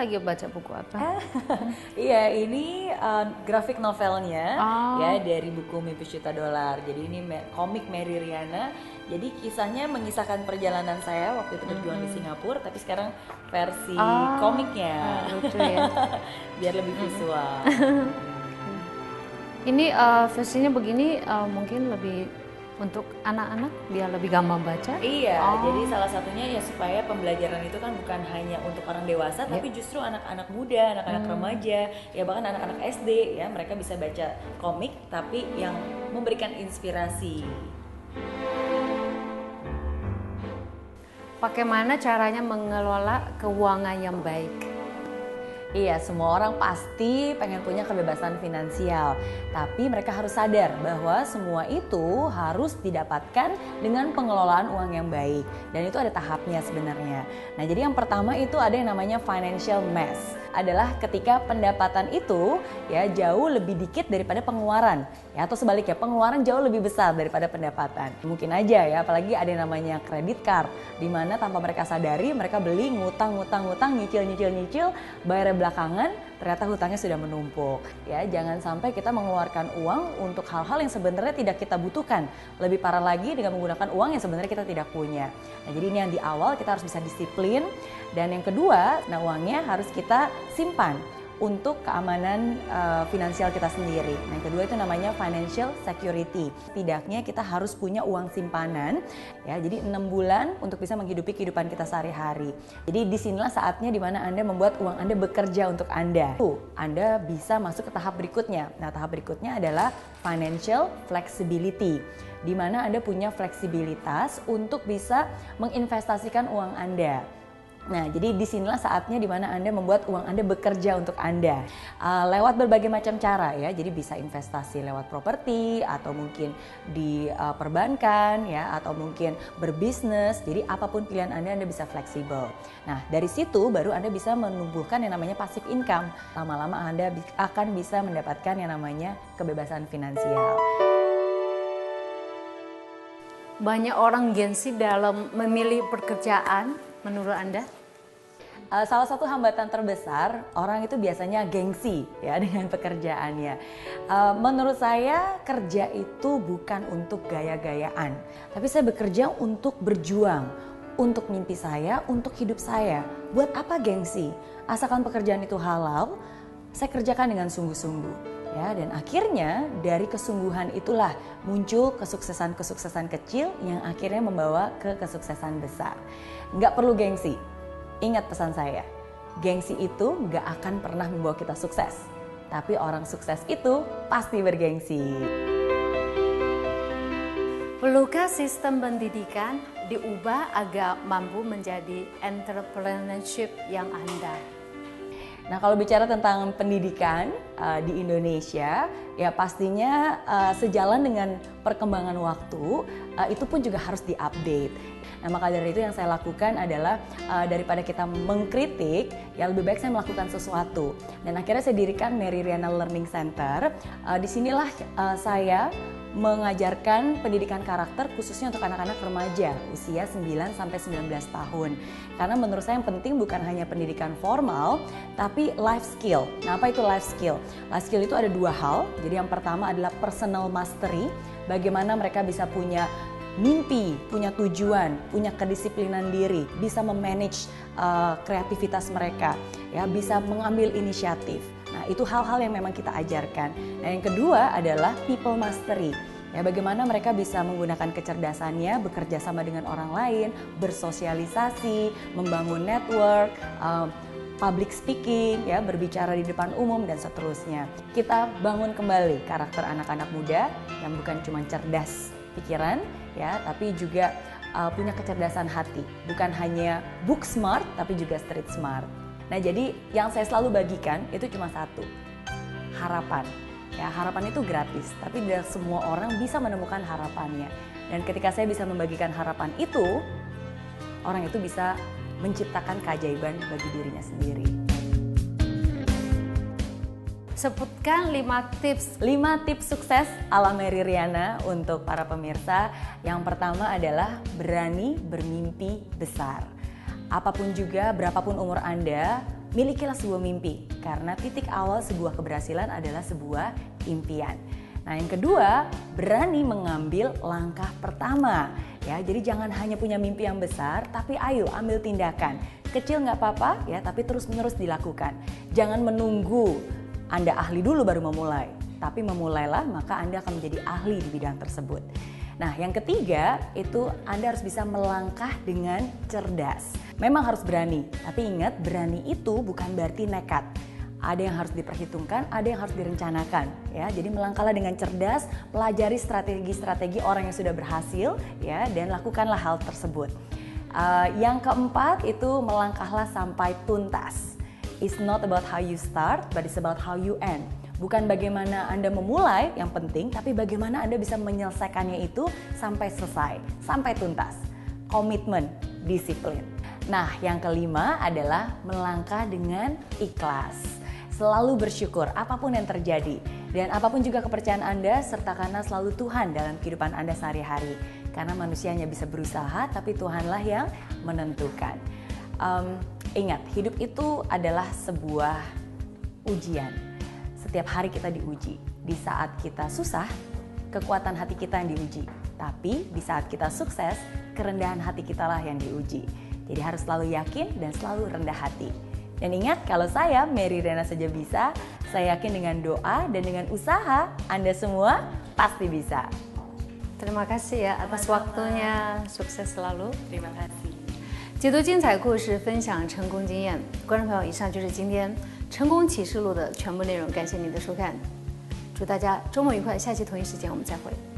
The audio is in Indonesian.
lagi baca buku apa? Iya, ini grafik novelnya Oh. ya dari buku Mimpi Juta Dolar. Jadi ini komik Mary Riana. Jadi kisahnya mengisahkan perjalanan saya waktu itu berjuang di Singapura, tapi sekarang versi komiknya. Lucu ya. Biar lebih visual. Ini versinya begini mungkin lebih untuk anak-anak biar lebih gampang baca. Iya, jadi salah satunya ya supaya pembelajaran itu kan bukan hanya untuk orang dewasa, tapi justru anak-anak muda, anak-anak remaja, ya bahkan anak-anak SD ya, mereka bisa baca komik tapi yang memberikan inspirasi. Bagaimana caranya mengelola keuangan yang baik? Iya, semua orang pasti pengen punya kebebasan finansial, tapi mereka harus sadar bahwa semua itu harus didapatkan dengan pengelolaan uang yang baik, dan itu ada tahapnya sebenarnya. Nah, jadi yang pertama itu ada yang namanya financial mess, adalah ketika pendapatan itu ya jauh lebih dikit daripada pengeluaran, ya atau sebaliknya pengeluaran jauh lebih besar daripada pendapatan. Mungkin aja ya, apalagi ada yang namanya credit card, di mana tanpa mereka sadari mereka beli ngutang, nyicil, bayar belakangan ternyata hutangnya sudah menumpuk. Ya, jangan sampai kita mengeluarkan uang untuk hal-hal yang sebenarnya tidak kita butuhkan. Lebih parah lagi dengan menggunakan uang yang sebenarnya kita tidak punya. Nah, jadi ini yang di awal kita harus bisa disiplin, dan yang kedua, nah uangnya harus kita simpan untuk keamanan finansial kita sendiri. Nah, yang kedua itu namanya financial security. Setidaknya kita harus punya uang simpanan, ya. Jadi 6 bulan untuk bisa menghidupi kehidupan kita sehari-hari. Jadi disinilah saatnya dimana Anda membuat uang Anda bekerja untuk Anda. Anda bisa masuk ke tahap berikutnya. Nah, tahap berikutnya adalah financial flexibility, di mana Anda punya fleksibilitas untuk bisa menginvestasikan uang Anda. Nah, jadi disinilah saatnya dimana Anda membuat uang Anda bekerja untuk Anda lewat berbagai macam cara ya. Jadi bisa investasi lewat properti, atau mungkin di perbankan ya, atau mungkin berbisnis. Jadi apapun pilihan Anda bisa fleksibel. Nah, dari situ baru Anda bisa menumbuhkan yang namanya passive income. Lama-lama Anda akan bisa mendapatkan yang namanya kebebasan finansial. Banyak orang gengsi dalam memilih pekerjaan menurut Anda? Salah satu hambatan terbesar orang itu biasanya gengsi ya dengan pekerjaannya. Menurut saya kerja itu bukan untuk gaya-gayaan, tapi saya bekerja untuk berjuang, untuk mimpi saya, untuk hidup saya. Buat apa gengsi? Asalkan pekerjaan itu halal, saya kerjakan dengan sungguh-sungguh. Ya, dan akhirnya dari kesungguhan itulah muncul kesuksesan-kesuksesan kecil yang akhirnya membawa ke kesuksesan besar. Nggak perlu gengsi. Ingat pesan saya, gengsi itu nggak akan pernah membawa kita sukses. Tapi orang sukses itu pasti bergengsi. Perlukah sistem pendidikan diubah agar mampu menjadi entrepreneurship yang andal? Nah, kalau bicara tentang pendidikan di Indonesia, ya pastinya sejalan dengan perkembangan waktu, itu pun juga harus diupdate. Nah, maka dari itu yang saya lakukan adalah daripada kita mengkritik, ya lebih baik saya melakukan sesuatu. Dan akhirnya saya dirikan Mary Riana Learning Center. Disinilah saya mengajarkan pendidikan karakter khususnya untuk anak-anak remaja usia 9-19 tahun. Karena menurut saya yang penting bukan hanya pendidikan formal, tapi life skill. Nah, apa itu life skill? Life skill itu ada dua hal. Jadi yang pertama adalah personal mastery, bagaimana mereka bisa punya mimpi, punya tujuan, punya kedisiplinan diri, bisa memanage kreativitas mereka, ya, bisa mengambil inisiatif. Nah, itu hal-hal yang memang kita ajarkan. Nah, yang kedua adalah people mastery. Ya, bagaimana mereka bisa menggunakan kecerdasannya, bekerja sama dengan orang lain, bersosialisasi, membangun network, public speaking, ya, berbicara di depan umum dan seterusnya. Kita bangun kembali karakter anak-anak muda yang bukan cuma cerdas pikiran, ya, tapi juga punya kecerdasan hati. Bukan hanya book smart, tapi juga street smart. Nah, jadi yang saya selalu bagikan itu cuma satu, harapan. Ya, harapan itu gratis, tapi tidak semua orang bisa menemukan harapannya. Dan ketika saya bisa membagikan harapan itu, orang itu bisa menciptakan keajaiban bagi dirinya sendiri. Sebutkan 5 tips. 5 tips sukses ala Mary Riana untuk para pemirsa. Yang pertama adalah berani bermimpi besar. Apapun juga, berapapun umur Anda, milikilah sebuah mimpi, karena titik awal sebuah keberhasilan adalah sebuah impian. Nah, yang kedua, berani mengambil langkah pertama. Ya, jadi jangan hanya punya mimpi yang besar, tapi ayo ambil tindakan. Kecil nggak apa-apa ya, tapi terus-menerus dilakukan. Jangan menunggu Anda ahli dulu baru memulai, tapi memulailah maka Anda akan menjadi ahli di bidang tersebut. Nah, yang ketiga itu Anda harus bisa melangkah dengan cerdas. Memang harus berani, tapi ingat berani itu bukan berarti nekat. Ada yang harus diperhitungkan, ada yang harus direncanakan ya. Jadi melangkahlah dengan cerdas, pelajari strategi-strategi orang yang sudah berhasil ya, dan lakukanlah hal tersebut. Yang keempat itu melangkahlah sampai tuntas. It's not about how you start, but it's about how you end. Bukan bagaimana Anda memulai yang penting, tapi bagaimana Anda bisa menyelesaikannya itu sampai selesai, sampai tuntas. Komitmen, disiplin. Nah, yang kelima adalah melangkah dengan ikhlas. Selalu bersyukur apapun yang terjadi, dan apapun juga kepercayaan Anda, sertakanlah selalu Tuhan dalam kehidupan Anda sehari-hari. Karena manusia hanya bisa berusaha, tapi Tuhanlah yang menentukan. Ingat, hidup itu adalah sebuah ujian. Setiap hari kita diuji. Di saat kita susah, kekuatan hati kita yang diuji. Tapi di saat kita sukses, kerendahan hati kita lah yang diuji. Jadi harus selalu yakin dan selalu rendah hati. Dan ingat, kalau saya, Mary Rena Saja Bisa, saya yakin dengan doa dan dengan usaha, Anda semua pasti bisa. Terima kasih ya atas waktunya, sukses selalu. Terima kasih. 解读精彩故事，分享成功经验。观众朋友，以上就是今天成功启示录的全部内容，感谢您的收看，祝大家周末愉快，下期同一时间我们再会。